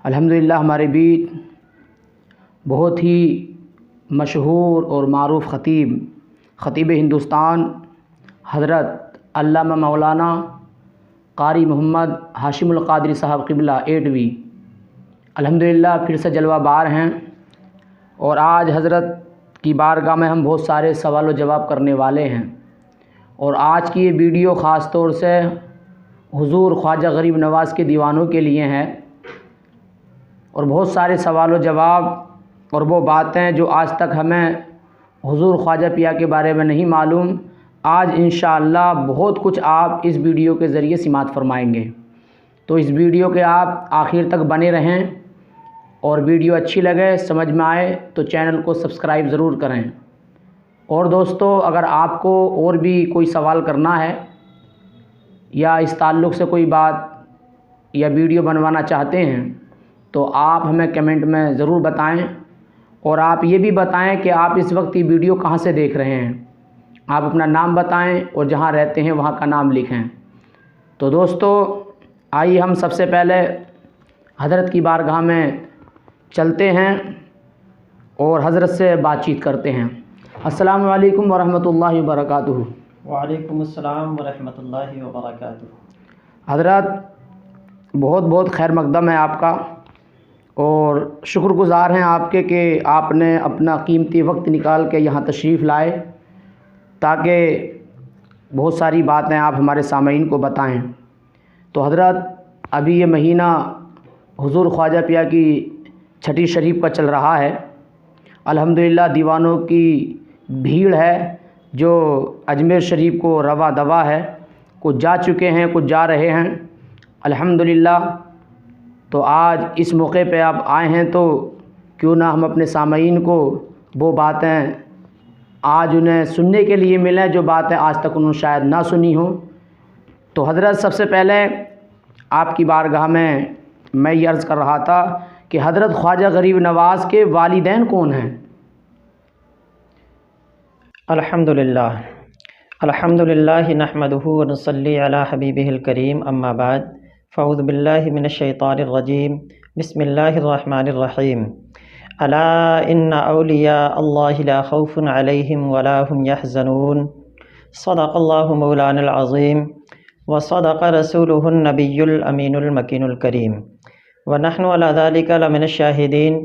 الحمدللہ ہمارے بیچ بہت ہی مشہور اور معروف خطیب ہندوستان حضرت علامہ مولانا قاری محمد ہاشم القادری صاحب قبلہ 8ویں الحمدللہ پھر سے جلوہ بار ہیں، اور آج حضرت کی بارگاہ میں ہم بہت سارے سوال و جواب کرنے والے ہیں۔ اور آج کی یہ ویڈیو خاص طور سے حضور خواجہ غریب نواز کے دیوانوں کے لیے ہیں، اور بہت سارے سوال و جواب اور وہ باتیں جو آج تک ہمیں حضور خواجہ پیا کے بارے میں نہیں معلوم، آج انشاءاللہ بہت کچھ آپ اس ویڈیو کے ذریعے سماعت فرمائیں گے۔ تو اس ویڈیو کے آپ آخر تک بنے رہیں، اور ویڈیو اچھی لگے، سمجھ میں آئے تو چینل کو سبسکرائب ضرور کریں۔ اور دوستو، اگر آپ کو اور بھی کوئی سوال کرنا ہے یا اس تعلق سے کوئی بات یا ویڈیو بنوانا چاہتے ہیں تو آپ ہمیں کمنٹ میں ضرور بتائیں، اور آپ یہ بھی بتائیں کہ آپ اس وقت یہ ویڈیو کہاں سے دیکھ رہے ہیں۔ آپ اپنا نام بتائیں اور جہاں رہتے ہیں وہاں کا نام لکھیں۔ تو دوستو، آئیے ہم سب سے پہلے حضرت کی بارگاہ میں چلتے ہیں اور حضرت سے بات چیت کرتے ہیں۔ السلام علیکم ورحمۃ اللہ وبرکاتہ۔ وعلیکم السلام ورحمۃ اللہ وبرکاتہ۔ حضرت بہت بہت خیر مقدم ہے آپ کا، اور شکر گزار ہیں آپ کے کہ آپ نے اپنا قیمتی وقت نکال کے یہاں تشریف لائے تاکہ بہت ساری باتیں آپ ہمارے سامعین کو بتائیں۔ تو حضرت، ابھی یہ مہینہ حضور خواجہ پیا کی چھٹی شریف کا چل رہا ہے۔ الحمدللہ دیوانوں کی بھیڑ ہے جو اجمیر شریف کو رواں دوا ہے، کچھ جا چکے ہیں، کچھ جا رہے ہیں الحمدللہ۔ تو آج اس موقع پہ آپ آئے ہیں تو کیوں نہ ہم اپنے سامعین کو وہ باتیں آج انہیں سننے کے لیے ملیں جو باتیں آج تک انہوں نے شاید نہ سنی ہوں۔ تو حضرت، سب سے پہلے آپ کی بارگاہ میں یہ عرض کر رہا تھا کہ حضرت خواجہ غریب نواز کے والدین کون ہیں؟ الحمدللہ نحمدہ ونصلی علی حبیبہ الکریم، اما بعد، فاعوذ باللہ من الشیطان الرجیم، بسم اللہ الرحمن الرحیم۔ الا ان اولیاء اللہ لا خوف علیہم ولا هم یحزنون، صدق اللہ مولانا العظیم وصدق رسولہ النبی الامین المکین الکریم، ونحن علی ذلک لمن الشاہدین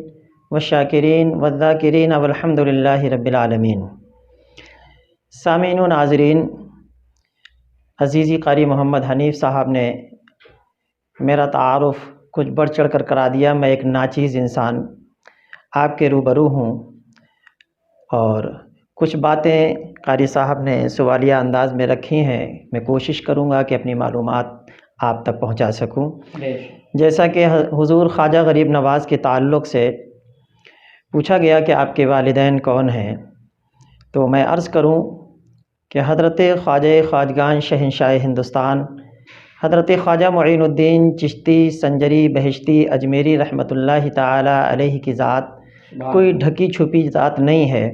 والشاکرین والذاکرین والحمد للہ رب العالمین۔ سامعین و ناظرین، عزیزی قاری محمد حنیف صاحب نے میرا تعارف کچھ بڑھ چڑھ کر کرا دیا۔ میں ایک ناچیز انسان آپ کے روبرو ہوں، اور کچھ باتیں قاری صاحب نے سوالیہ انداز میں رکھی ہیں، میں کوشش کروں گا کہ اپنی معلومات آپ تک پہنچا سکوں۔ جیسا کہ حضور خواجہ غریب نواز کے تعلق سے پوچھا گیا کہ آپ کے والدین کون ہیں، تو میں عرض کروں کہ حضرت خواجہ خواجگان شہنشاہ ہندوستان حضرت خواجہ معین الدین چشتی سنجری بہشتی اجمیری رحمۃ اللہ تعالی علیہ کی ذات کوئی ڈھکی چھپی ذات نہیں ہے،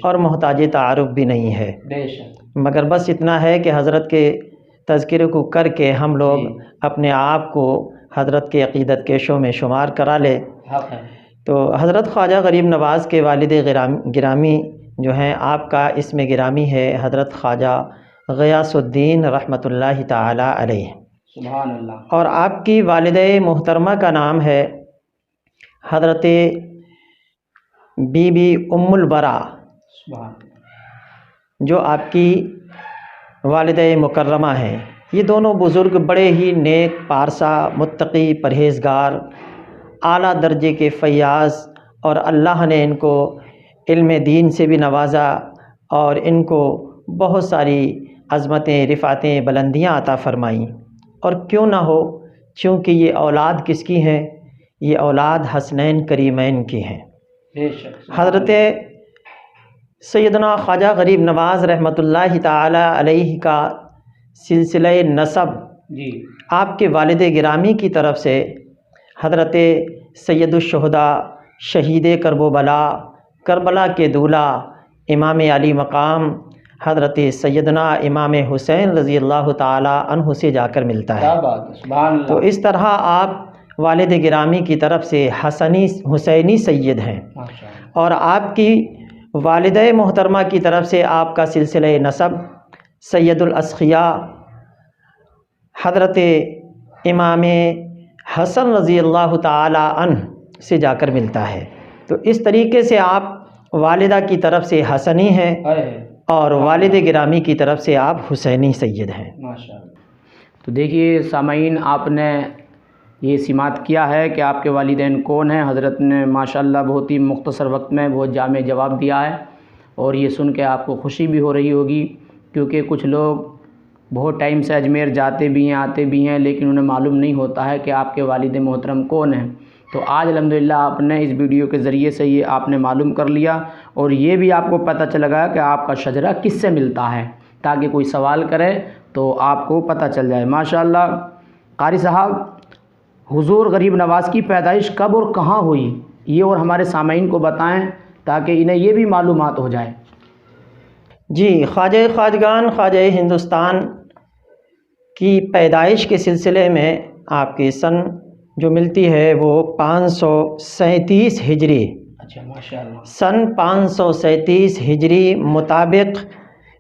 اور محتاج تعارف بھی نہیں ہے، مگر بس اتنا ہے کہ حضرت کے تذکرے کو کر کے ہم لوگ اپنے آپ کو حضرت کے عقیدت کیشوں میں شمار کرا لے۔ تو حضرت خواجہ غریب نواز کے والد گرامی جو ہیں، آپ کا اسم گرامی ہے حضرت خواجہ غیاث الدین رحمۃ اللہ تعالی علیہ، سبحان اللہ، اور آپ کی والدہ محترمہ کا نام ہے حضرت بی بی ام البرا، جو آپ کی والدہ مکرمہ ہیں۔ یہ دونوں بزرگ بڑے ہی نیک، پارسا، متقی، پرہیزگار، اعلیٰ درجے کے فیاض، اور اللہ نے ان کو علم دین سے بھی نوازا، اور ان کو بہت ساری عظمتیں، رفعتیں، بلندیاں عطا فرمائیں۔ اور کیوں نہ ہو، چونکہ یہ اولاد کس کی ہیں؟ یہ اولاد حسنین کریمین کی ہیں۔ حضرت سیدنا خواجہ غریب نواز رحمۃ اللہ تعالی علیہ کا سلسلہ نسب آپ کے والد گرامی کی طرف سے حضرت سید الشہداء، شہید کرب و بلا، کربلا کے دولہ، امام علی مقام حضرت سیدنا امام حسین رضی اللہ تعالی عنہ سے جا کر ملتا ہے۔ تو اس طرح آپ والد گرامی کی طرف سے حسینی سید ہیں، اور آپ کی والدہ محترمہ کی طرف سے آپ کا سلسلہ نسب سید الاسقیاء حضرت امام حسن رضی اللہ تعالی عنہ سے جا کر ملتا ہے۔ تو اس طریقے سے آپ والدہ کی طرف سے حسنی ہیں اور والد گرامی کی طرف سے آپ حسینی سید ہیں۔ تو دیکھیے سامعین، آپ نے یہ سماعت کیا ہے کہ آپ کے والدین کون ہیں۔ حضرت نے ماشاءاللہ بہت ہی مختصر وقت میں بہت جامع جواب دیا ہے، اور یہ سن کے آپ کو خوشی بھی ہو رہی ہوگی، کیونکہ کچھ لوگ بہت ٹائم سے اجمیر جاتے بھی ہیں آتے بھی ہیں، لیکن انہیں معلوم نہیں ہوتا ہے کہ آپ کے والد محترم کون ہیں۔ تو آج الحمدللہ آپ نے اس ویڈیو کے ذریعے سے یہ آپ نے معلوم کر لیا، اور یہ بھی آپ کو پتہ چل گیا کہ آپ کا شجرہ کس سے ملتا ہے، تاکہ کوئی سوال کرے تو آپ کو پتہ چل جائے۔ ماشاءاللہ قاری صاحب، حضور غریب نواز کی پیدائش کب اور کہاں ہوئی، یہ اور ہمارے سامعین کو بتائیں تاکہ انہیں یہ بھی معلومات ہو جائے۔ جی، خواجہ خواجگان خواجہ ہندوستان کی پیدائش کے سلسلے میں آپ کی سن جو ملتی ہے وہ 537 ہجری، اچھا ماشاءاللہ، سن 537 ہجری مطابق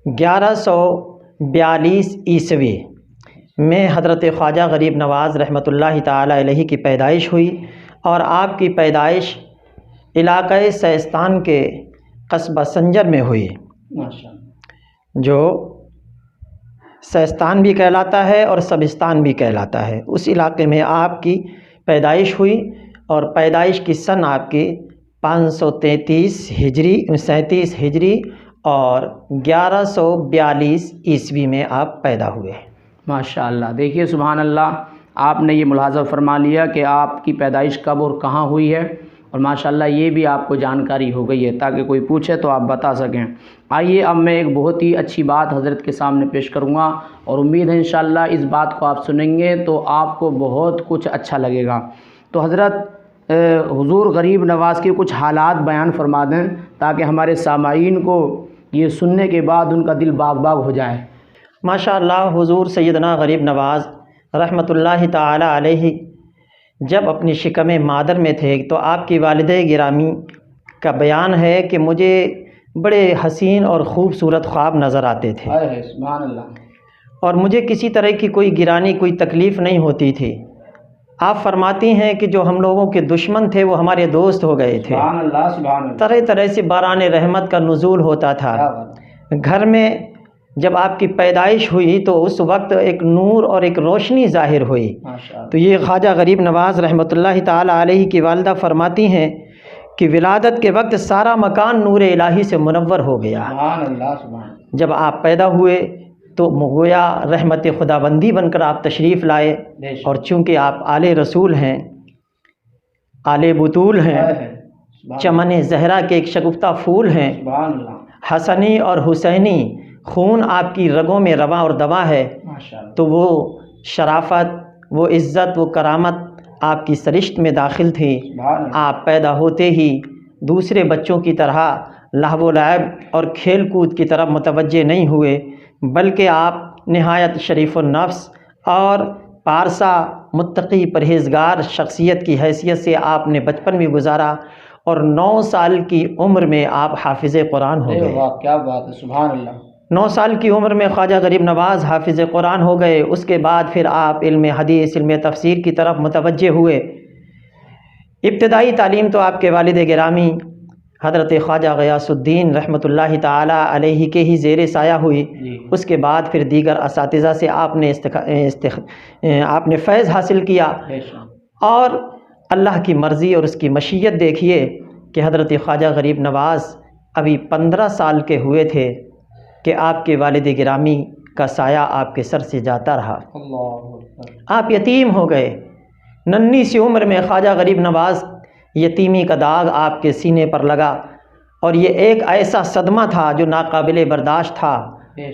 1142 عیسوی میں حضرت خواجہ غریب نواز رحمۃ اللہ تعالی علیہ کی پیدائش ہوئی، اور آپ کی پیدائش علاقۂ سیستان کے قصبہ سنجر میں ہوئی، جو سیستان بھی کہلاتا ہے اور سبستان بھی کہلاتا ہے۔ اس علاقے میں آپ کی پیدائش ہوئی، اور پیدائش کی سن آپ کی 537 ہجری اور 1142 عیسوی میں آپ پیدا ہوئے۔ ماشاءاللہ، دیکھیے سبحان اللہ، آپ نے یہ ملاحظہ فرما لیا کہ آپ کی پیدائش کب اور کہاں ہوئی ہے، اور ماشاءاللہ یہ بھی آپ کو جانکاری ہو گئی ہے تاکہ کوئی پوچھے تو آپ بتا سکیں۔ آئیے اب میں ایک بہت ہی اچھی بات حضرت کے سامنے پیش کروں گا، اور امید ہے انشاءاللہ اس بات کو آپ سنیں گے تو آپ کو بہت کچھ اچھا لگے گا۔ تو حضرت حضور غریب نواز کے کچھ حالات بیان فرما دیں تاکہ ہمارے سامعین کو یہ سننے کے بعد ان کا دل باغ باغ ہو جائے۔ ماشاءاللہ، حضور سیدنا غریب نواز رحمۃ اللہ تعالی علیہ جب اپنی شکم مادر میں تھے تو آپ کی والدہ گرامی کا بیان ہے کہ مجھے بڑے حسین اور خوبصورت خواب نظر آتے تھے، سبحان اللہ، اور مجھے کسی طرح کی کوئی گرانی کوئی تکلیف نہیں ہوتی تھی۔ آپ فرماتی ہیں کہ جو ہم لوگوں کے دشمن تھے وہ ہمارے دوست ہو گئے تھے، سبحان اللہ، سبحان اللہ، طرح طرح سے باران رحمت کا نزول ہوتا تھا گھر میں۔ جب آپ کی پیدائش ہوئی تو اس وقت ایک نور اور ایک روشنی ظاہر ہوئی۔ تو یہ خواجہ غریب نواز رحمۃ اللہ تعالی علیہ کی والدہ فرماتی ہیں کہ ولادت کے وقت سارا مکان نور الہی سے منور ہو گیا۔ سبحان اللہ، سبحان اللہ، جب آپ پیدا ہوئے تو گویا رحمت خداوندی بن کر آپ تشریف لائے، اور چونکہ آپ آل رسول ہیں، آل بطول ہیں، چمن زہرا کے ایک شگفتہ پھول ہیں، سبحان اللہ، حسنی اور حسینی خون آپ کی رگوں میں رواں اور دوا ہے، تو وہ شرافت، وہ عزت، وہ کرامت آپ کی سرشت میں داخل تھی۔ آپ پیدا ہوتے ہی دوسرے بچوں کی طرح لہو و لعب اور کھیل کود کی طرف متوجہ نہیں ہوئے، بلکہ آپ نہایت شریف النفس اور پارسا متقی پرہیزگار شخصیت کی حیثیت سے آپ نے بچپن بھی گزارا، اور 9 سال کی عمر میں آپ حافظ قرآن ہو گئے۔ واہ کیا بات ہے، سبحان اللہ، 9 سال کی عمر میں خواجہ غریب نواز حافظ قرآن ہو گئے۔ اس کے بعد پھر آپ علم حدیث، علم تفسیر کی طرف متوجہ ہوئے۔ ابتدائی تعلیم تو آپ کے والد گرامی حضرت خواجہ غیاث الدین رحمۃ اللہ تعالی علیہ کے ہی زیر سایہ ہوئی۔ اس کے بعد پھر دیگر اساتذہ سے آپ نے فیض حاصل کیا، اور اللہ کی مرضی اور اس کی مشیت دیکھیے کہ حضرت خواجہ غریب نواز ابھی 15 سال کے ہوئے تھے کہ آپ کے والد گرامی کا سایہ آپ کے سر سے جاتا رہا، آپ یتیم ہو گئے۔ ننھی سی عمر میں خواجہ غریب نواز یتیمی کا داغ آپ کے سینے پر لگا، اور یہ ایک ایسا صدمہ تھا جو ناقابل برداشت تھا،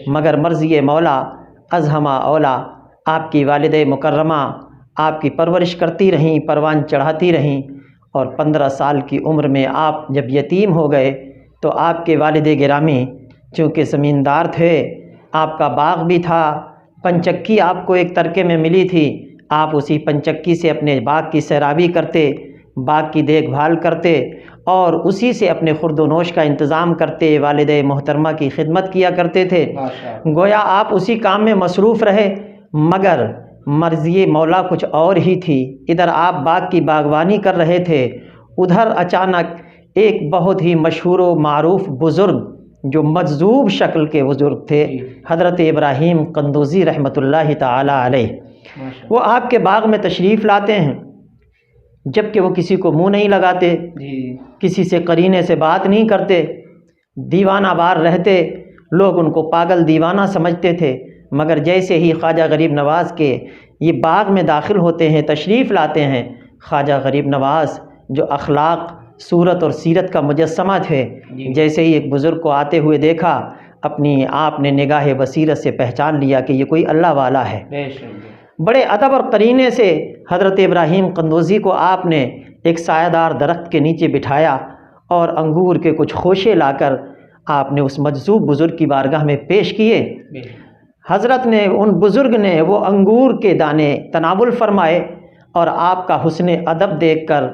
مگر مرضی مولا ازہما اولا، آپ کی والد مکرمہ آپ کی پرورش کرتی رہیں، پروان چڑھاتی رہیں، اور 15 سال کی عمر میں آپ جب یتیم ہو گئے تو آپ کے والد گرامی چونکہ زمیندار تھے، آپ کا باغ بھی تھا، پنچکی آپ کو ایک ترکے میں ملی تھی، آپ اسی پنچکی سے اپنے باغ کی سیرابی کرتے، باغ کی دیکھ بھال کرتے اور اسی سے اپنے خورد و نوش کا انتظام کرتے، والدہ محترمہ کی خدمت کیا کرتے تھے۔ گویا آپ اسی کام میں مصروف رہے، مگر مرضی مولا کچھ اور ہی تھی۔ ادھر آپ باغ کی باغبانی کر رہے تھے، ادھر اچانک ایک بہت ہی مشہور و معروف بزرگ جو مجذوب شکل کے بزرگ تھے، حضرت ابراہیم قندوزی رحمۃ اللہ تعالی علیہ، وہ آپ کے باغ میں تشریف لاتے ہیں، جبکہ وہ کسی کو منہ نہیں لگاتے، کسی سے قرینے سے بات نہیں کرتے، دیوانہ وار رہتے، لوگ ان کو پاگل دیوانہ سمجھتے تھے، مگر جیسے ہی خواجہ غریب نواز کے یہ باغ میں داخل ہوتے ہیں، تشریف لاتے ہیں، خواجہ غریب نواز جو اخلاق، صورت اور سیرت کا مجسمہ تھے، جیسے ہی ایک بزرگ کو آتے ہوئے دیکھا، اپنی آپ نے نگاہ بصیرت سے پہچان لیا کہ یہ کوئی اللہ والا ہے۔ بڑے ادب اور قرینے سے حضرت ابراہیم قندوزی کو آپ نے ایک سایہ دار درخت کے نیچے بٹھایا اور انگور کے کچھ خوشے لا کر آپ نے اس مجذوب بزرگ کی بارگاہ میں پیش کیے۔ حضرت نے، ان بزرگ نے وہ انگور کے دانے تناول فرمائے اور آپ کا حسن ادب دیکھ کر،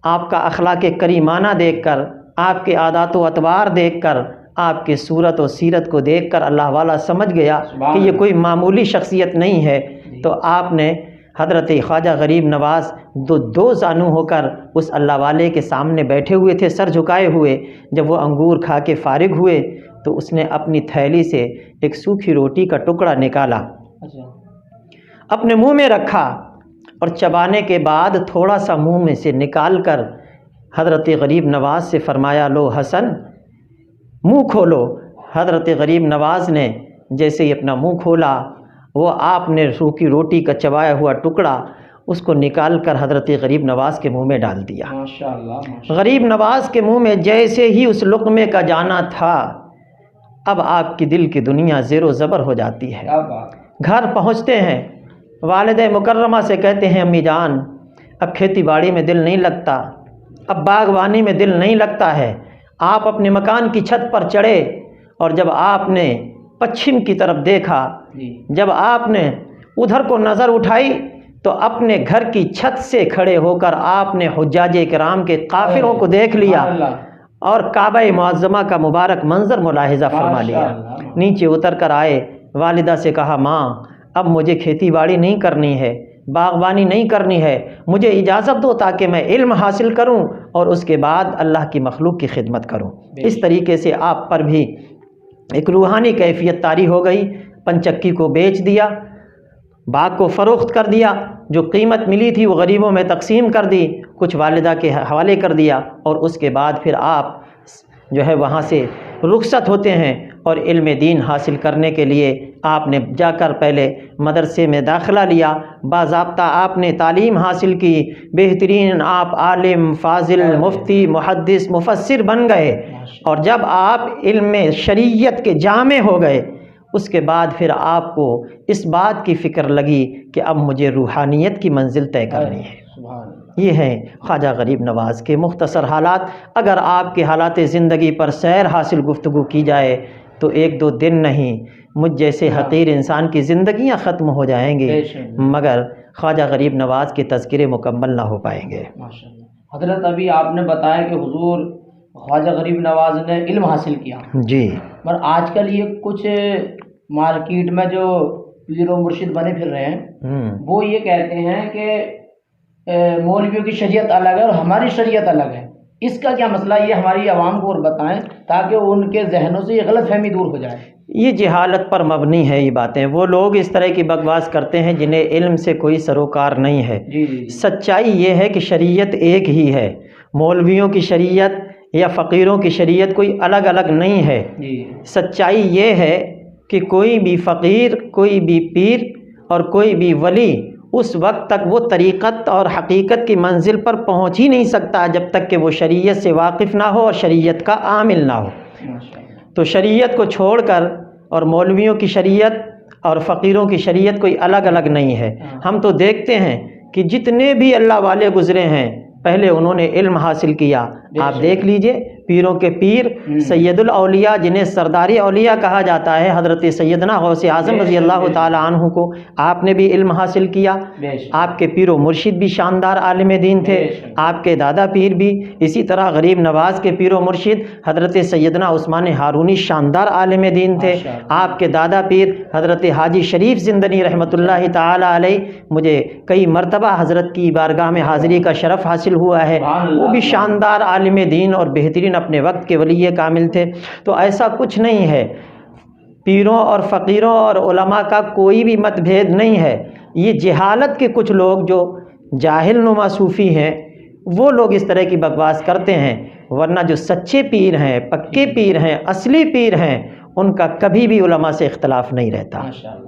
آپ کا اخلاق کریمانہ دیکھ کر، آپ کے عادات و اطوار دیکھ کر، آپ کے صورت و سیرت کو دیکھ کر اللہ والا سمجھ گیا کہ یہ کوئی معمولی شخصیت نہیں ہے۔ تو آپ نے حضرت خواجہ غریب نواز دو زانو ہو کر اس اللہ والے کے سامنے بیٹھے ہوئے تھے، سر جھکائے ہوئے۔ جب وہ انگور کھا کے فارغ ہوئے تو اس نے اپنی تھیلی سے ایک سوکھی روٹی کا ٹکڑا نکالا، اپنے منہ میں رکھا اور چبانے کے بعد تھوڑا سا منہ میں سے نکال کر حضرت غریب نواز سے فرمایا، لو حسن منہ کھولو۔ حضرت غریب نواز نے جیسے ہی اپنا منہ کھولا، وہ آپ نے سوکھی روٹی کا چبایا ہوا ٹکڑا اس کو نکال کر حضرت غریب نواز کے منہ میں ڈال دیا۔ ماشاءاللہ۔ غریب نواز کے منہ میں جیسے ہی اس لقمے کا جانا تھا، اب آپ کی دل کی دنیا زیر و زبر ہو جاتی ہے۔ گھر پہنچتے ہیں، والدہ مکرمہ سے کہتے ہیں، امی جان اب کھیتی باڑی میں دل نہیں لگتا، اب باغبانی میں دل نہیں لگتا ہے۔ آپ اپنے مکان کی چھت پر چڑھے اور جب آپ نے پچھم کی طرف دیکھا، جب آپ نے ادھر کو نظر اٹھائی تو اپنے گھر کی چھت سے کھڑے ہو کر آپ نے حجاج کرام کے قافلوں کو دیکھ لیا اور کعبہ معظمہ کا مبارک منظر ملاحظہ فرما لیا۔ نیچے اتر کر آئے، والدہ سے کہا، ماں اب مجھے کھیتی باڑی نہیں کرنی ہے، باغبانی نہیں کرنی ہے، مجھے اجازت دو تاکہ میں علم حاصل کروں اور اس کے بعد اللہ کی مخلوق کی خدمت کروں۔ اس طریقے سے آپ پر بھی ایک روحانی کیفیت طاری ہو گئی۔ پنچکی کو بیچ دیا، باغ کو فروخت کر دیا، جو قیمت ملی تھی وہ غریبوں میں تقسیم کر دی، کچھ والدہ کے حوالے کر دیا اور اس کے بعد پھر آپ جو ہے وہاں سے رخصت ہوتے ہیں اور علم دین حاصل کرنے کے لیے آپ نے جا کر پہلے مدرسے میں داخلہ لیا، باضابطہ آپ نے تعلیم حاصل کی، بہترین آپ عالم، فاضل، مفتی، محدث، مفسر بن گئے اور جب آپ علم شریعت کے جامع ہو گئے اس کے بعد پھر آپ کو اس بات کی فکر لگی کہ اب مجھے روحانیت کی منزل طے کرنی ہے۔ یہ ہیں خواجہ غریب نواز کے مختصر حالات۔ اگر آپ کے حالات زندگی پر سیر حاصل گفتگو کی جائے تو ایک دو دن نہیں، مجھ جیسے حقیر انسان کی زندگیاں ختم ہو جائیں گی، مگر خواجہ غریب نواز کے تذکرے مکمل نہ ہو پائیں گے۔ حضرت ابھی آپ نے بتایا کہ حضور خواجہ غریب نواز نے علم حاصل کیا جی، پر آج کل یہ کچھ مارکیٹ میں جو پیر و مرشد بنے پھر رہے ہیں وہ یہ کہتے ہیں کہ مولویوں کی شریعت الگ ہے اور ہماری شریعت الگ ہے، اس کا کیا مسئلہ؟ یہ ہماری عوام کو اور بتائیں تاکہ ان کے ذہنوں سے یہ غلط فہمی دور ہو جائے۔ یہ جہالت پر مبنی ہے یہ باتیں، وہ لوگ اس طرح کی بکواس کرتے ہیں جنہیں علم سے کوئی سروکار نہیں ہے۔ سچائی یہ ہے کہ شریعت ایک ہی ہے، مولویوں کی شریعت یا فقیروں کی شریعت کوئی الگ الگ نہیں ہے۔ سچائی یہ ہے کہ کوئی بھی فقیر، کوئی بھی پیر اور کوئی بھی ولی اس وقت تک وہ طریقت اور حقیقت کی منزل پر پہنچ ہی نہیں سکتا جب تک کہ وہ شریعت سے واقف نہ ہو اور شریعت کا عامل نہ ہو۔ تو شریعت کو چھوڑ کر اور مولویوں کی شریعت اور فقیروں کی شریعت کوئی الگ الگ نہیں ہے۔ ہم تو دیکھتے ہیں کہ جتنے بھی اللہ والے گزرے ہیں پہلے انہوں نے علم حاصل کیا، آپ دیکھ لیجئے پیروں کے پیر سید الاولیاء جنہیں سردار اولیاء کہا جاتا ہے، حضرت سیدنا غوث اعظم رضی اللہ تعالی عنہ کو آپ نے بھی علم حاصل کیا۔ آپ کے پیر و مرشد بھی شاندار عالم دین تھے، آپ کے دادا پیر بھی، اسی طرح غریب نواز کے پیر و مرشد حضرت سیدنا عثمان ہارونی شاندار عالم دین تھے۔ آپ کے دادا پیر حضرت حاجی شریف زندنی رحمۃ اللہ تعالی علیہ، مجھے کئی مرتبہ حضرت کی بارگاہ میں حاضری کا شرف حاصل ہوا ہے، وہ بھی شاندار عالم دین اور بہترین اپنے وقت کے ولی کامل تھے۔ تو ایسا کچھ نہیں ہے، پیروں اور فقیروں اور علماء کا کوئی بھی مت بھید نہیں ہے، یہ جہالت کے کچھ لوگ جو جاہل نما صوفی ہیں وہ لوگ اس طرح کی بکواس کرتے ہیں، ورنہ جو سچے پیر ہیں، پکے پیر ہیں، اصلی پیر ہیں، ان کا کبھی بھی علماء سے اختلاف نہیں رہتا۔ ماشاءاللہ۔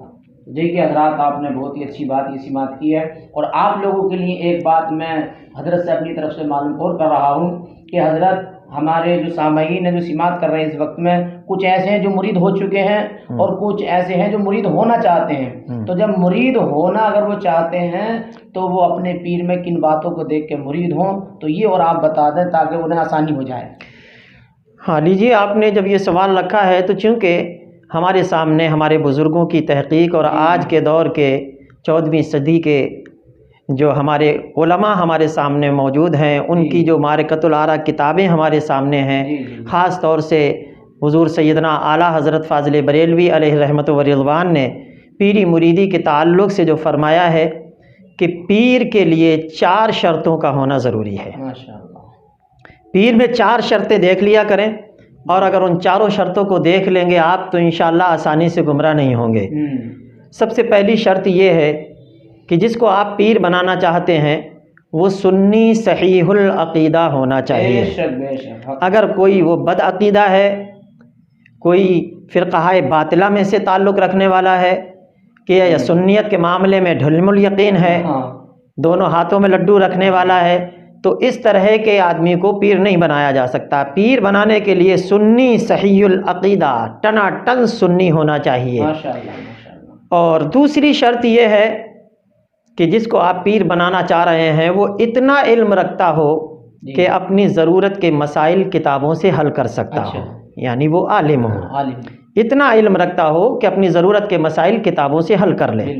دیکھیے حضرات، آپ نے بہت ہی اچھی بات یہ سماعت کی ہے، اور آپ لوگوں کے لیے ایک بات میں حضرت سے اپنی طرف سے معلوم اور کر رہا ہوں کہ حضرت ہمارے جو سامعین ہیں جو سماعت کر رہے ہیں اس وقت میں، کچھ ایسے ہیں جو مرید ہو چکے ہیں اور کچھ ایسے ہیں جو مرید ہونا چاہتے ہیں۔ تو جب مرید ہونا اگر وہ چاہتے ہیں تو وہ اپنے پیر میں کن باتوں کو دیکھ کے مرید ہوں، تو یہ اور آپ بتا دیں تاکہ انہیں آسانی ہو جائے۔ ہاں لیجیے، آپ نے جب یہ سوال رکھا ہے تو چونکہ ہمارے سامنے ہمارے بزرگوں کی تحقیق اور آج کے دور کے 14ویں صدی کے جو ہمارے علماء ہمارے سامنے موجود ہیں، ان کی جو معرکۃ الآراء کتابیں ہمارے سامنے ہیں، خاص طور سے حضور سیدنا اعلیٰ حضرت فاضل بریلوی علیہ رحمت و رضوان نے پیری مریدی کے تعلق سے جو فرمایا ہے کہ پیر کے لیے 4 شرطوں کا ہونا ضروری ہے۔ پیر میں 4 شرطیں دیکھ لیا کریں، اور اگر ان 4 شرطوں کو دیکھ لیں گے آپ تو انشاءاللہ آسانی سے گمراہ نہیں ہوں گے۔ سب سے پہلی شرط یہ ہے کہ جس کو آپ پیر بنانا چاہتے ہیں وہ سنی صحیح العقیدہ ہونا چاہیے۔ اگر کوئی وہ بد عقیدہ ہے، کوئی فرقہ باطلہ میں سے تعلق رکھنے والا ہے کہ یا سنیت کے معاملے میں ڈھلم الیقین ہے، دونوں ہاتھوں میں لڈو رکھنے والا ہے، تو اس طرح کے آدمی کو پیر نہیں بنایا جا سکتا۔ پیر بنانے کے لیے سنی صحیح العقیدہ، ٹنا سنی ہونا چاہیے۔ اور دوسری شرط یہ ہے کہ جس کو آپ پیر بنانا چاہ رہے ہیں وہ اتنا علم رکھتا ہو کہ اپنی ضرورت کے مسائل کتابوں سے حل کر سکتا ہو، یعنی وہ عالم ہو، اتنا علم رکھتا ہو کہ اپنی ضرورت کے مسائل کتابوں سے حل کر لے۔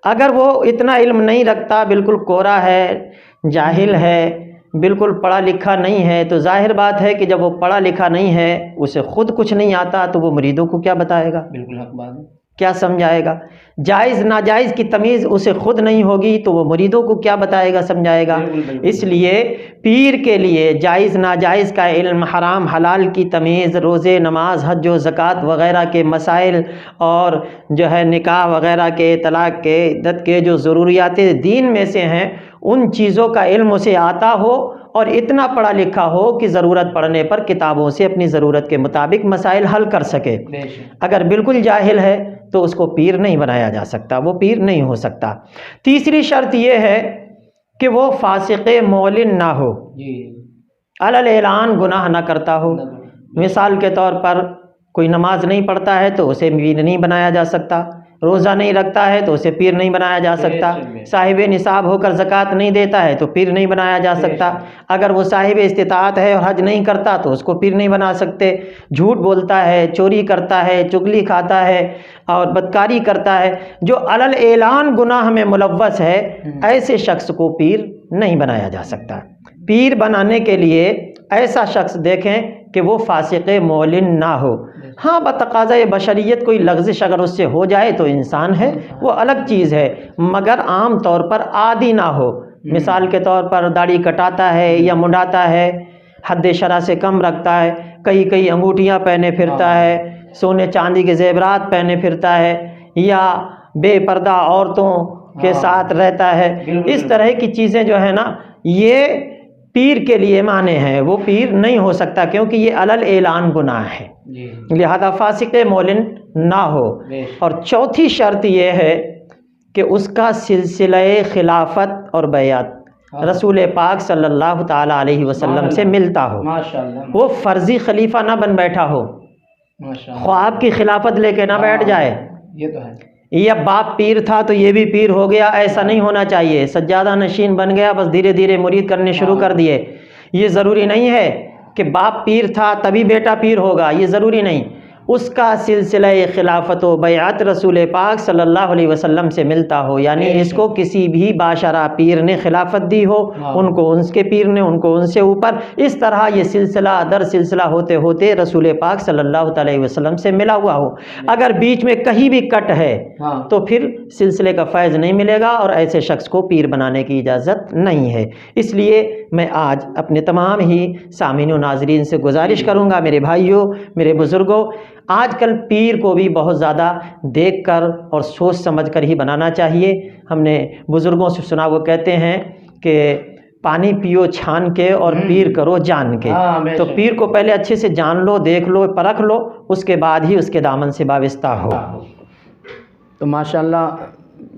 اگر وہ اتنا علم نہیں رکھتا، بالکل کورا ہے، جاہل ہے، بالکل پڑھا لکھا نہیں ہے، تو ظاہر بات ہے کہ جب وہ پڑھا لکھا نہیں ہے، اسے خود کچھ نہیں آتا، تو وہ مریدوں کو کیا بتائے گا؟ بالکل حق بات ہے، کیا سمجھائے گا؟ جائز ناجائز کی تمیز اسے خود نہیں ہوگی تو وہ مریدوں کو کیا بتائے گا، سمجھائے گا؟ اس لیے پیر کے لیے جائز ناجائز کا علم، حرام حلال کی تمیز، روزے نماز حج و زکوٰۃ وغیرہ کے مسائل، اور جو ہے نکاح وغیرہ کے، طلاق کے، عدت کے جو ضروریات دین میں سے ہیں، ان چیزوں کا علم اسے آتا ہو اور اتنا پڑھا لکھا ہو کہ ضرورت پڑنے پر کتابوں سے اپنی ضرورت کے مطابق مسائل حل کر سکے۔ اگر بالکل جاہل ہے تو اس کو پیر نہیں بنایا جا سکتا، وہ پیر نہیں ہو سکتا۔ تیسری شرط یہ ہے کہ وہ فاسق معلن نہ ہو، علی اعلان گناہ نہ کرتا ہو۔ مثال کے طور پر کوئی نماز نہیں پڑھتا ہے تو اسے پیر نہیں بنایا جا سکتا، روزہ نہیں رکھتا ہے تو اسے پیر نہیں بنایا جا سکتا، صاحب نصاب ہو کر زکوٰۃ نہیں دیتا ہے تو پیر نہیں بنایا جا سکتا، اگر وہ صاحب استطاعت ہے اور حج نہیں کرتا تو اس کو پیر نہیں بنا سکتے، جھوٹ بولتا ہے، چوری کرتا ہے، چغلی کھاتا ہے اور بدکاری کرتا ہے، جو علی اعلان گناہ میں ملوث ہے، ایسے شخص کو پیر نہیں بنایا جا سکتا۔ پیر بنانے کے لیے ایسا شخص دیکھیں کہ وہ فاسق معلن نہ ہو۔ ہاں بتقاضۂ بشریت کوئی لغزش اگر اس سے ہو جائے تو انسان ہے، وہ الگ چیز ہے، مگر عام طور پر عادی نہ ہو۔ مثال کے طور پر داڑھی کٹاتا ہے یا منڈاتا ہے، حد شرع سے کم رکھتا ہے، کئی انگوٹھیاں پہنے پھرتا ہے، سونے چاندی کے زیورات پہنے پھرتا ہے، یا بے پردہ عورتوں کے ساتھ رہتا ہے، اس طرح کی چیزیں جو ہے نا، یہ پیر کے لیے مانے ہیں، وہ پیر نہیں ہو سکتا کیونکہ یہ علی اعلان گناہ ہے، لہذا فاسق معلن نہ ہو۔ اور چوتھی شرط یہ ہے کہ اس کا سلسلہ خلافت اور بیعت رسول پاک صلی اللہ تعالی علیہ وسلم سے ملتا ہو، وہ فرضی خلیفہ نہ بن بیٹھا ہو، خواب کی خلافت لے کے نہ بیٹھ جائے، یہ تو ہے، یہ باپ پیر تھا تو یہ بھی پیر ہو گیا، ایسا نہیں ہونا چاہیے، سجادہ نشین بن گیا بس دھیرے دھیرے مرید کرنے شروع کر دیے، یہ ضروری نہیں ہے۔ کہ باپ پیر تھا تبھی بیٹا پیر ہوگا، یہ ضروری نہیں، اس کا سلسلہ خلافت و بیعت رسول پاک صلی اللہ علیہ وسلم سے ملتا ہو، یعنی اس کو کسی بھی باشرہ پیر نے خلافت دی ہو، ان کو ان کے پیر نے، ان کو ان سے اوپر، اس طرح یہ سلسلہ در سلسلہ ہوتے ہوتے رسول پاک صلی اللہ علیہ وسلم سے ملا ہوا ہو۔ اگر بیچ میں کہیں بھی کٹ ہے تو پھر سلسلے کا فیض نہیں ملے گا اور ایسے شخص کو پیر بنانے کی اجازت نہیں ہے۔ اس لیے میں آج اپنے تمام ہی سامعین و ناظرین سے گزارش کروں گا، میرے بھائیوں، میرے بزرگوں، آج کل پیر کو بھی بہت زیادہ دیکھ کر اور سوچ سمجھ کر ہی بنانا چاہیے۔ ہم نے بزرگوں سے سنا، وہ کہتے ہیں کہ پانی پیو چھان کے اور پیر کرو جان کے۔ تو پیر کو پہلے اچھے سے جان لو، دیکھ لو، پرکھ لو، اس کے بعد ہی اس کے دامن سے وابستہ ہو۔ تو ماشاءاللہ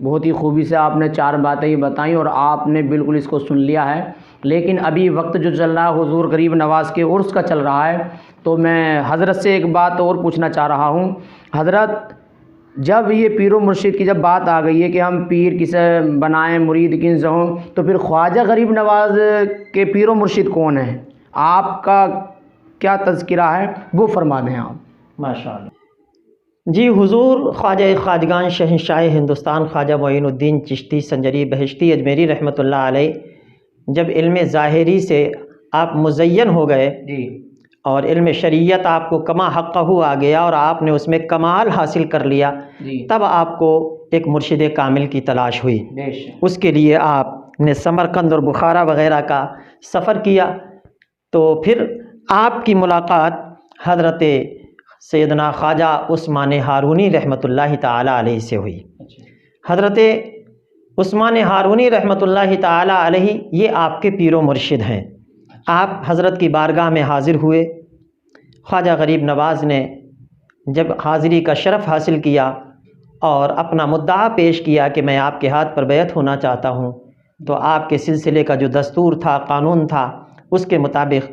بہت ہی خوبی سے آپ نے 4 باتیں ہی بتائیں اور آپ نے بالکل اس کو سن لیا ہے، لیکن ابھی وقت جو چل رہا ہے حضور غریب نواز کے عرس کا چل رہا ہے، تو میں حضرت سے ایک بات اور پوچھنا چاہ رہا ہوں۔ حضرت، جب یہ پیر و مرشد کی جب بات آ گئی ہے کہ ہم پیر کسے بنائیں، مرید کن سے ہوں، تو پھر خواجہ غریب نواز کے پیر و مرشد کون ہیں؟ آپ کا کیا تذکرہ ہے وہ فرما دیں آپ۔ ماشاءاللہ جی، حضور خواجہ خواجگان شہنشاہ ہندوستان خواجہ معین الدین چشتی سنجری بہشتی اجمیری رحمۃ اللہ علیہ جب علم ظاہری سے آپ مزین ہو گئے جی، اور علم شریعت آپ کو کما حقہ آ گیا اور آپ نے اس میں کمال حاصل کر لیا، جی، تب آپ کو ایک مرشد کامل کی تلاش ہوئی۔ بے شک۔ اس کے لیے آپ نے سمرقند اور بخارا وغیرہ کا سفر کیا، تو پھر آپ کی ملاقات حضرت سیدنا خواجہ عثمان ہارونی رحمۃ اللہ تعالی علیہ سے ہوئی۔ حضرت عثمان ہارونی رحمۃ اللہ تعالی علیہ یہ آپ کے پیر و مرشد ہیں۔ آپ حضرت کی بارگاہ میں حاضر ہوئے، خواجہ غریب نواز نے جب حاضری کا شرف حاصل کیا اور اپنا مدعا پیش کیا کہ میں آپ کے ہاتھ پر بیعت ہونا چاہتا ہوں، تو آپ کے سلسلے کا جو دستور تھا، قانون تھا، اس کے مطابق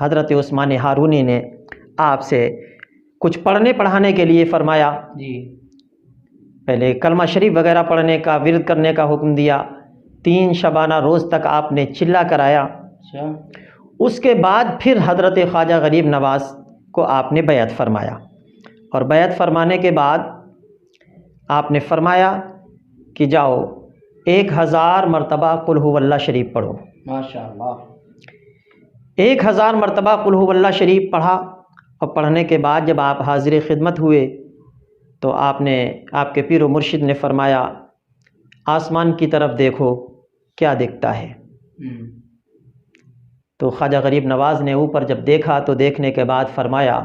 حضرت عثمان ہارونی نے آپ سے کچھ پڑھنے پڑھانے کے لیے فرمایا۔ جی، پہلے کلمہ شریف وغیرہ پڑھنے کا، ورد کرنے کا حکم دیا، 3 شبانہ روز تک آپ نے چلہ کرایا۔ اس کے بعد پھر حضرت خواجہ غریب نواز کو آپ نے بیعت فرمایا، اور بیعت فرمانے کے بعد آپ نے فرمایا کہ جاؤ 1000 مرتبہ قل ھو اللہ شریف پڑھو۔ ماشاءاللہ۔ 1000 مرتبہ قل ھو اللہ شریف پڑھا، اور پڑھنے کے بعد جب آپ حاضر خدمت ہوئے تو آپ کے پیر و مرشد نے فرمایا، آسمان کی طرف دیکھو کیا دکھتا ہے؟ تو خواجہ غریب نواز نے اوپر جب دیکھا تو دیکھنے کے بعد فرمایا،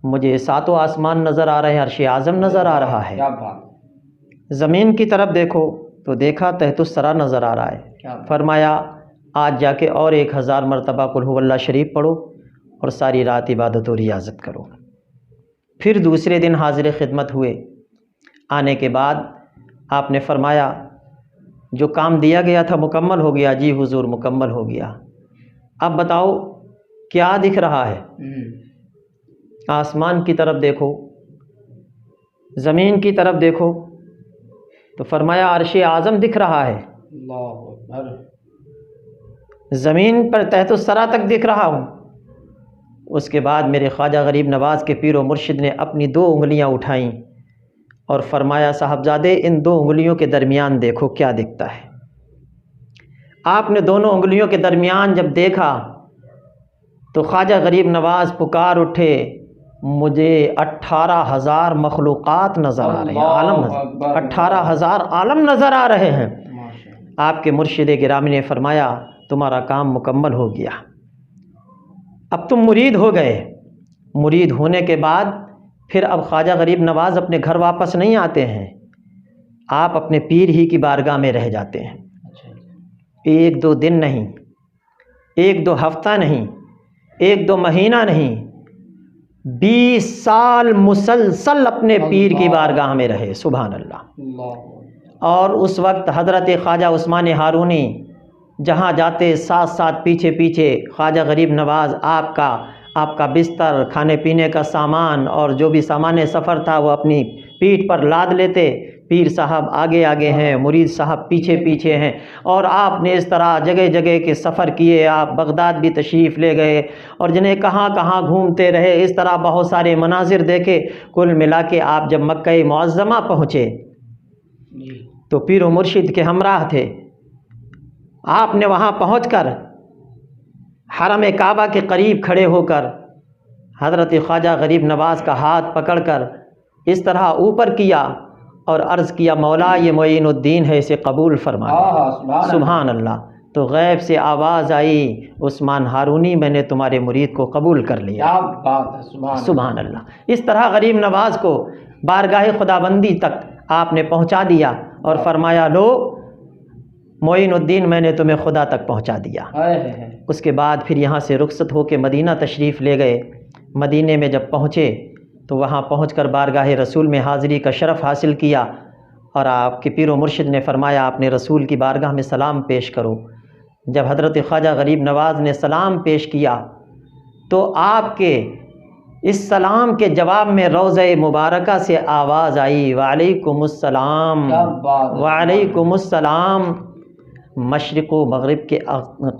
مجھے 7 آسمان نظر آ رہے ہیں، عرش اعظم نظر آ رہا ہے۔ کیا بات۔ زمین کی طرف دیکھو تو دیکھا تحت الثری نظر آ رہا ہے۔ فرمایا، آج جا کے اور 1000 مرتبہ قل ھو اللہ شریف پڑھو اور ساری رات عبادت و ریاضت کرو۔ پھر دوسرے دن حاضر خدمت ہوئے، آنے کے بعد آپ نے فرمایا، جو کام دیا گیا تھا مکمل ہو گیا؟ جی حضور مکمل ہو گیا۔ اب بتاؤ کیا دکھ رہا ہے؟ آسمان کی طرف دیکھو، زمین کی طرف دیکھو، تو فرمایا عرش اعظم دکھ رہا ہے، اللہ اکبر۔ زمین پر تحت الثری تک دکھ رہا ہوں۔ اس کے بعد میرے خواجہ غریب نواز کے پیر و مرشد نے اپنی 2 انگلیاں اٹھائیں اور فرمایا، صاحبزادے ان 2 انگلیوں کے درمیان دیکھو کیا دکھتا ہے۔ آپ نے دونوں انگلیوں کے درمیان جب دیکھا تو خواجہ غریب نواز پکار اٹھے، مجھے 18,000 مخلوقات نظر آ رہے ہیں، عالم نظر، 18,000 عالم نظر آ رہے ہیں۔ آپ کے مرشد گرامی نے فرمایا، تمہارا کام مکمل ہو گیا، اب تم مرید ہو گئے۔ مرید ہونے کے بعد پھر اب خواجہ غریب نواز اپنے گھر واپس نہیں آتے ہیں، آپ اپنے پیر ہی کی بارگاہ میں رہ جاتے ہیں۔ 1-2 دن نہیں، 1-2 ہفتہ نہیں، 1-2 مہینہ نہیں، 20 سال مسلسل اپنے پیر کی بارگاہ میں رہے، سبحان اللہ۔ اور اس وقت حضرت خواجہ عثمان ہارونی جہاں جاتے ساتھ ساتھ پیچھے پیچھے خواجہ غریب نواز آپ کا بستر، کھانے پینے کا سامان اور جو بھی سامان سفر تھا وہ اپنی پیٹھ پر لاد لیتے، پیر صاحب آگے آگے ہیں، مرید صاحب پیچھے پیچھے ہیں، اور آپ نے اس طرح جگہ جگہ کے سفر کیے، آپ بغداد بھی تشریف لے گئے اور جنہیں کہاں کہاں گھومتے رہے، اس طرح بہت سارے مناظر دیکھے۔ کل ملا کے آپ جب مکہ معظمہ پہنچے تو پیر و مرشد کے ہمراہ تھے۔ آپ نے وہاں پہنچ کر حرم کعبہ کے قریب کھڑے ہو کر حضرت خواجہ غریب نواز کا ہاتھ پکڑ کر اس طرح اوپر کیا اور عرض کیا، مولا یہ معین الدین ہے، اسے قبول فرما لے۔ سبحان اللہ۔ تو غیب سے آواز آئی، عثمان ہارونی، میں نے تمہارے مرید کو قبول کر لیا۔ سبحان اللہ۔ اس طرح غریب نواز کو بارگاہ خداوندی تک آپ نے پہنچا دیا اور فرمایا، لو معین الدین، میں نے تمہیں خدا تک پہنچا دیا۔ اس کے بعد پھر یہاں سے رخصت ہو کے مدینہ تشریف لے گئے۔ مدینے میں جب پہنچے تو وہاں پہنچ کر بارگاہ رسول میں حاضری کا شرف حاصل کیا، اور آپ کے پیر و مرشد نے فرمایا، آپ نے رسول کی بارگاہ میں سلام پیش کرو۔ جب حضرت خواجہ غریب نواز نے سلام پیش کیا تو آپ کے اس سلام کے جواب میں روضہ مبارکہ سے آواز آئی، وعلیکم السلام، وعلیکم السلام۔ مشرق و مغرب کے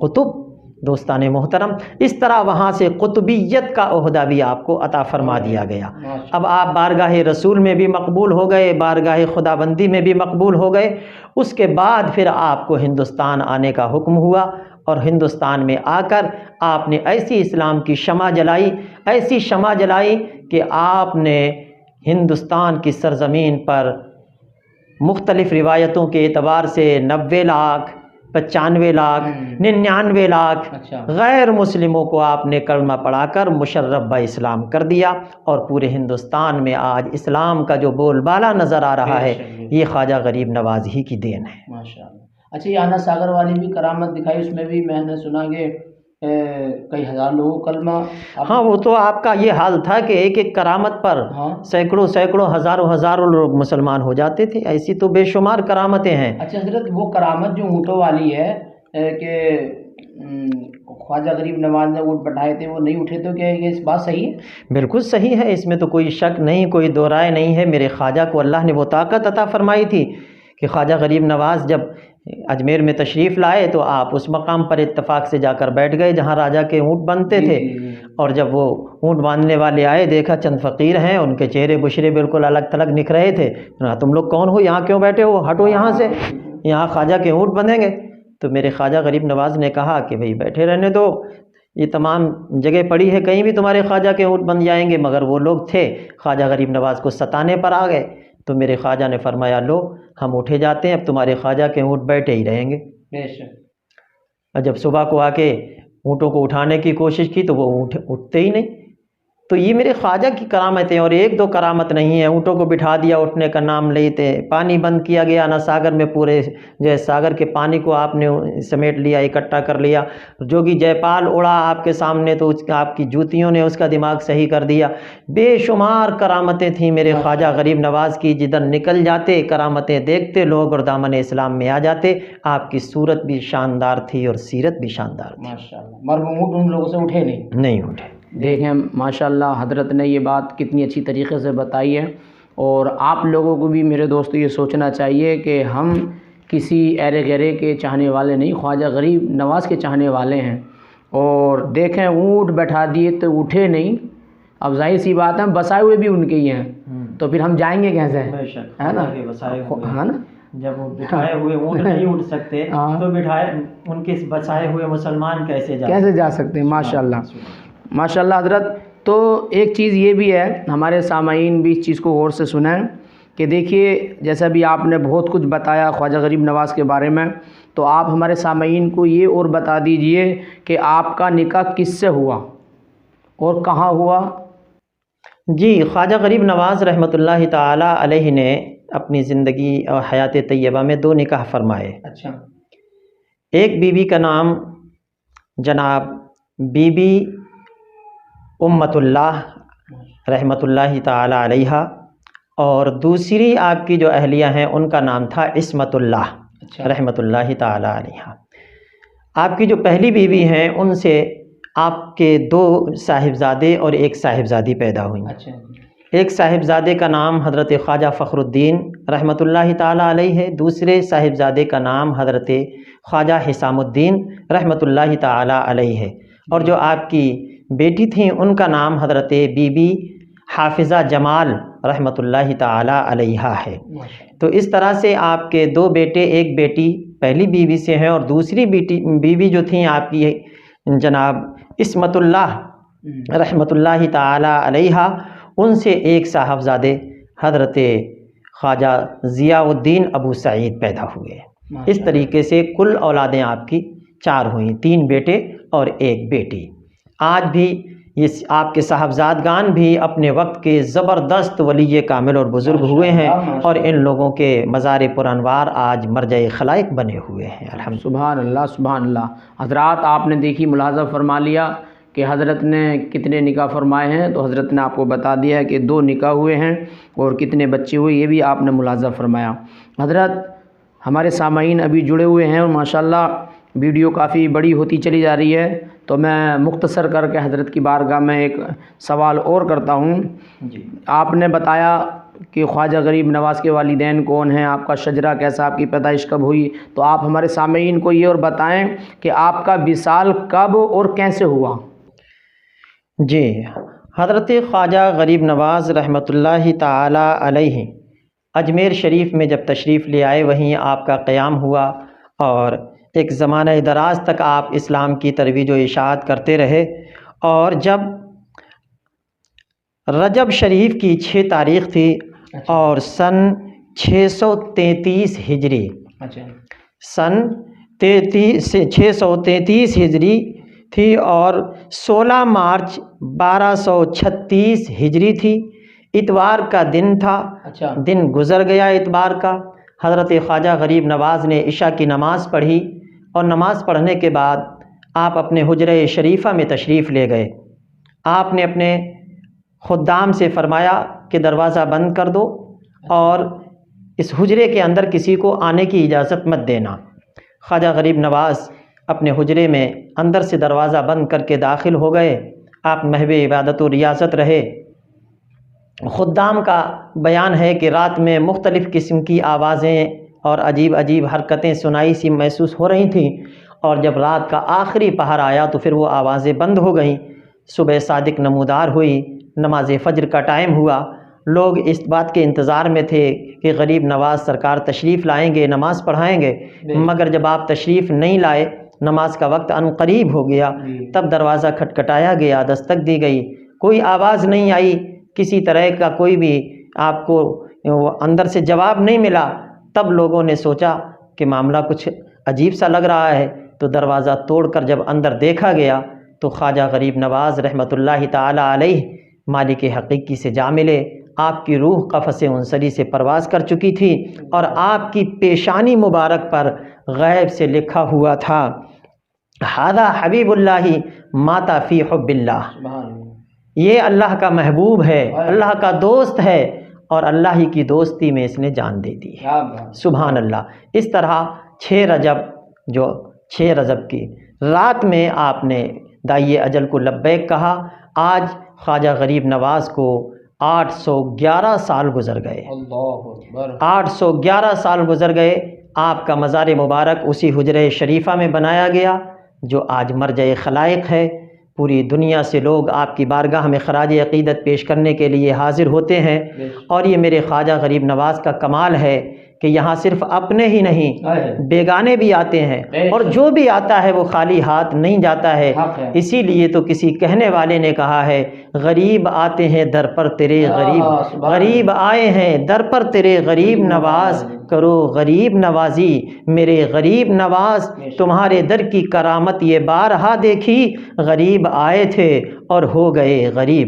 قطب، دوستان محترم، اس طرح وہاں سے قطبیت کا عہدہ بھی آپ کو عطا فرما دیا گیا۔ اب آپ بارگاہ رسول میں بھی مقبول ہو گئے، بارگاہ خداوندی میں بھی مقبول ہو گئے۔ اس کے بعد پھر آپ کو ہندوستان آنے کا حکم ہوا، اور ہندوستان میں آ کر آپ نے ایسی اسلام کی شمع جلائی، ایسی شمع جلائی کہ آپ نے ہندوستان کی سرزمین پر مختلف روایتوں کے اعتبار سے 90 لاکھ، 95 لاکھ، 99 لاکھ غیر مسلموں کو آپ نے کلمہ پڑھا کر مشرف با اسلام کر دیا، اور پورے ہندوستان میں آج اسلام کا جو بول بالا نظر آ رہا ہے، یہ خواجہ غریب نواز ہی کی دین ہے۔ ماشاءاللہ۔ اچھا، یہ آنا ساگر والی بھی کرامت دکھائی، اس میں بھی میں نے سنا کہ کئی ہزار لوگوں کلمہ۔ ہاں، وہ تو آپ کا یہ حال تھا کہ ایک ایک کرامت پر سینکڑوں ہزاروں لوگ مسلمان ہو جاتے تھے، ایسی تو بے شمار کرامتیں ہیں۔ اچھا حضرت، وہ کرامت جو اونٹوں والی ہے کہ خواجہ غریب نواز نے اونٹ بٹھائے تھے، وہ نہیں اٹھے، تو کیا یہ اس بات صحیح ہے؟ بالکل صحیح ہے، اس میں تو کوئی شک نہیں، کوئی دو رائے نہیں ہے۔ میرے خواجہ کو اللہ نے وہ طاقت عطا فرمائی تھی کہ خواجہ غریب نواز جب اجمیر میں تشریف لائے تو آپ اس مقام پر اتفاق سے جا کر بیٹھ گئے جہاں راجہ کے اونٹ بنتے تھے، اور جب وہ اونٹ باندھنے والے آئے، دیکھا چند فقیر ہیں، ان کے چہرے بشرے بالکل الگ تھلگ نکھ رہے تھے۔ تم لوگ کون ہو، یہاں کیوں بیٹھے ہو، ہٹو یہاں سے، یہاں خواجہ کے اونٹ بندھیں گے۔ تو میرے خواجہ غریب نواز نے کہا کہ بھئی بیٹھے رہنے دو، یہ تمام جگہ پڑی ہے، کہیں بھی تمہارے خواجہ کے اونٹ بن جائیں گے۔ مگر وہ لوگ تھے خواجہ غریب نواز کو ستانے پر آ گئے، تو میرے خواجہ نے فرمایا، لو ہم اٹھے جاتے ہیں، اب تمہارے خواجہ کے اونٹ بیٹھے ہی رہیں گے۔ اور جب صبح کو آ کے اونٹوں کو اٹھانے کی کوشش کی تو وہ اونٹ اٹھتے ہی نہیں۔ تو یہ میرے خواجہ کی کرامتیں، اور ایک دو کرامت نہیں ہیں۔ اونٹوں کو بٹھا دیا، اٹھنے کا نام لیتے، پانی بند کیا گیا نا ساگر میں، پورے جو ہے ساگر کے پانی کو آپ نے سمیٹ لیا، اکٹھا کر لیا۔ جوگی جے پال اڑا آپ کے سامنے تو اس کا آپ کی جوتیوں نے اس کا دماغ صحیح کر دیا۔ بے شمار کرامتیں تھیں میرے خواجہ غریب نواز کی، جدھر نکل جاتے کرامتیں دیکھتے لوگ اور دامن اسلام میں آ جاتے۔ آپ کی صورت بھی شاندار تھی اور سیرت بھی شاندار تھی۔ ماشاءاللہ، مرحوم اونٹ ان لوگوں سے اٹھے نہیں اٹھے۔ دیکھیں ماشاءاللہ حضرت نے یہ بات کتنی اچھی طریقے سے بتائی ہے، اور آپ لوگوں کو بھی میرے دوستو یہ سوچنا چاہیے کہ ہم کسی ایرے گیرے کے چاہنے والے نہیں، خواجہ غریب نواز کے چاہنے والے ہیں۔ اور دیکھیں اونٹ بیٹھا دیے تو اٹھے نہیں، اب ظاہر سی بات ہے بسائے ہوئے بھی ان کے ہی ہیں، تو پھر ہم جائیں گے کیسے، ہے نا؟ ہاں نا، جب وہ بٹھائے ہوئے اونٹ نہیں اٹھ سکتے تو بٹھائے ان کے بسائے ہوئے مسلمان کیسے جا سکتے ہیں؟ ماشاءاللہ ماشاءاللہ حضرت۔ تو ایک چیز یہ بھی ہے، ہمارے سامعین بھی اس چیز کو غور سے سنیں کہ دیکھیے جیسا بھی آپ نے بہت کچھ بتایا خواجہ غریب نواز کے بارے میں، تو آپ ہمارے سامعین کو یہ اور بتا دیجئے کہ آپ کا نکاح کس سے ہوا اور کہاں ہوا؟ جی، خواجہ غریب نواز رحمۃ اللہ تعالی علیہ نے اپنی زندگی اور حیات طیبہ میں 2 نکاح فرمائے۔ اچھا۔ ایک بیوی کا نام جناب بی بی امت اللہ رحمۃ اللہ تعالی علیہ، اور دوسری آپ کی جو اہلیہ ہیں ان کا نام تھا عصمت اللہ رحمۃ اللہ تعالی علیہ۔ آپ کی جو پہلی بیوی ہیں ان سے آپ کے 2 صاحبزادے اور 1 صاحبزادی پیدا ہوئیں۔ ایک صاحبزادے کا نام حضرت خواجہ فخر الدین رحمۃ اللہ تعالیٰ علیہ ہے، دوسرے صاحبزادے کا نام حضرت خواجہ حسام الدین رحمۃ اللہ تعالیٰ علیہ ہے، اور جو آپ کی بیٹی تھیں ان کا نام حضرت بی بی حافظہ جمال رحمۃ اللہ تعالیٰ علیہا ہے۔ تو اس طرح سے آپ کے دو بیٹے ایک بیٹی پہلی بیوی سے ہیں، اور دوسری بیوی جو تھیں آپ کی جناب عصمت اللہ رحمۃ اللہ تعالیٰ علیہا، ان سے ایک صاحبزادے حضرت خواجہ ضیاء الدین ابو سعید پیدا ہوئے۔ اس طریقے سے کل اولادیں آپ کی 4 ہوئیں، 3 بیٹے اور ایک بیٹی۔ آج بھی یہ آپ کے صاحبزادگان بھی اپنے وقت کے زبردست ولی کامل اور بزرگ ہوئے ہیں، اور ان لوگوں کے مزار پرانوار آج مرجع خلائق بنے ہوئے ہیں۔ الحمد سبحان اللہ سبحان اللہ۔ حضرات آپ نے دیکھی ملاحظہ فرما لیا کہ حضرت نے کتنے نکاح فرمائے ہیں، تو حضرت نے آپ کو بتا دیا ہے کہ 2 نکاح ہوئے ہیں، اور کتنے بچے ہوئے یہ بھی آپ نے ملاحظہ فرمایا۔ حضرت ہمارے سامعین ابھی جڑے ہوئے ہیں، اور ماشاءاللہ ویڈیو کافی بڑی ہوتی چلی جا رہی ہے، تو میں مختصر کر کے حضرت کی بارگاہ میں ایک سوال اور کرتا ہوں۔ آپ نے بتایا کہ خواجہ غریب نواز کے والدین کون ہیں، آپ کا شجرہ کیسا، آپ کی پیدائش کب ہوئی، تو آپ ہمارے سامعین کو یہ اور بتائیں کہ آپ کا وصال کب اور کیسے ہوا؟ جی، حضرت خواجہ غریب نواز رحمۃ اللہ تعالی علیہ اجمیر شریف میں جب تشریف لے آئے، وہیں آپ کا قیام ہوا، اور ایک زمانہ دراز تک آپ اسلام کی ترویج و اشاعت کرتے رہے، اور جب رجب شریف کی 6 تاریخ تھی اور سن 633 ہجری، سن 633 ہجری تھی، اور 16 مارچ 1236 ہجری تھی، اتوار کا دن تھا۔ دن گزر گیا اتوار کا۔ حضرت خواجہ غریب نواز نے عشاء کی نماز پڑھی، اور نماز پڑھنے کے بعد آپ اپنے حجرہ شریفہ میں تشریف لے گئے۔ آپ نے اپنے خدام سے فرمایا کہ دروازہ بند کر دو، اور اس حجرے کے اندر کسی کو آنے کی اجازت مت دینا۔ خواجہ غریب نواز اپنے حجرے میں اندر سے دروازہ بند کر کے داخل ہو گئے۔ آپ محو عبادت و ریاضت رہے۔ خدام کا بیان ہے کہ رات میں مختلف قسم کی آوازیں اور عجیب عجیب حرکتیں سنائی سی محسوس ہو رہی تھیں، اور جب رات کا آخری پہر آیا تو پھر وہ آوازیں بند ہو گئیں۔ صبح صادق نمودار ہوئی، نماز فجر کا ٹائم ہوا۔ لوگ اس بات کے انتظار میں تھے کہ غریب نواز سرکار تشریف لائیں گے، نماز پڑھائیں گے، مگر جب آپ تشریف نہیں لائے، نماز کا وقت ان قریب ہو گیا، تب دروازہ کھٹکھٹایا گیا، دستک دی گئی، کوئی آواز نہیں آئی، کسی طرح کا کوئی بھی آپ کو اندر سے جواب نہیں ملا۔ تب لوگوں نے سوچا کہ معاملہ کچھ عجیب سا لگ رہا ہے، تو دروازہ توڑ کر جب اندر دیکھا گیا تو خواجہ غریب نواز رحمۃ اللہ تعالی علیہ مالک حقیقی سے جا ملے۔ آپ کی روح قفس انصری سے پرواز کر چکی تھی، اور آپ کی پیشانی مبارک پر غیب سے لکھا ہوا تھا، ھذا حبیب اللہ مات فی حب اللہ، یہ اللہ کا محبوب ہے، اللہ کا دوست ہے، اور اللہ ہی کی دوستی میں اس نے جان دے دی۔ سبحان اللہ۔ اس طرح 6 رجب کی رات میں آپ نے داعی اجل کو لبیک کہا۔ آج خواجہ غریب نواز کو 811 سال گزر گئے، 811 سال گزر گئے۔ آپ کا مزار مبارک اسی حجرہ شریفہ میں بنایا گیا جو آج مرجع خلائق ہے۔ پوری دنیا سے لوگ آپ کی بارگاہ میں خراج عقیدت پیش کرنے کے لیے حاضر ہوتے ہیں، اور یہ میرے خواجہ غریب نواز کا کمال ہے کہ یہاں صرف اپنے ہی نہیں بیگانے بھی آتے ہیں، اور جو بھی آتا ہے وہ خالی ہاتھ نہیں جاتا ہے۔ اسی لیے تو کسی کہنے والے نے کہا ہے، غریب آتے ہیں در پر تیرے غریب، غریب آئے ہیں در پر تیرے غریب نواز، کرو غریب نوازی میرے غریب نواز، تمہارے در کی کرامت یہ بارہا دیکھی، غریب آئے تھے اور ہو گئے غریب۔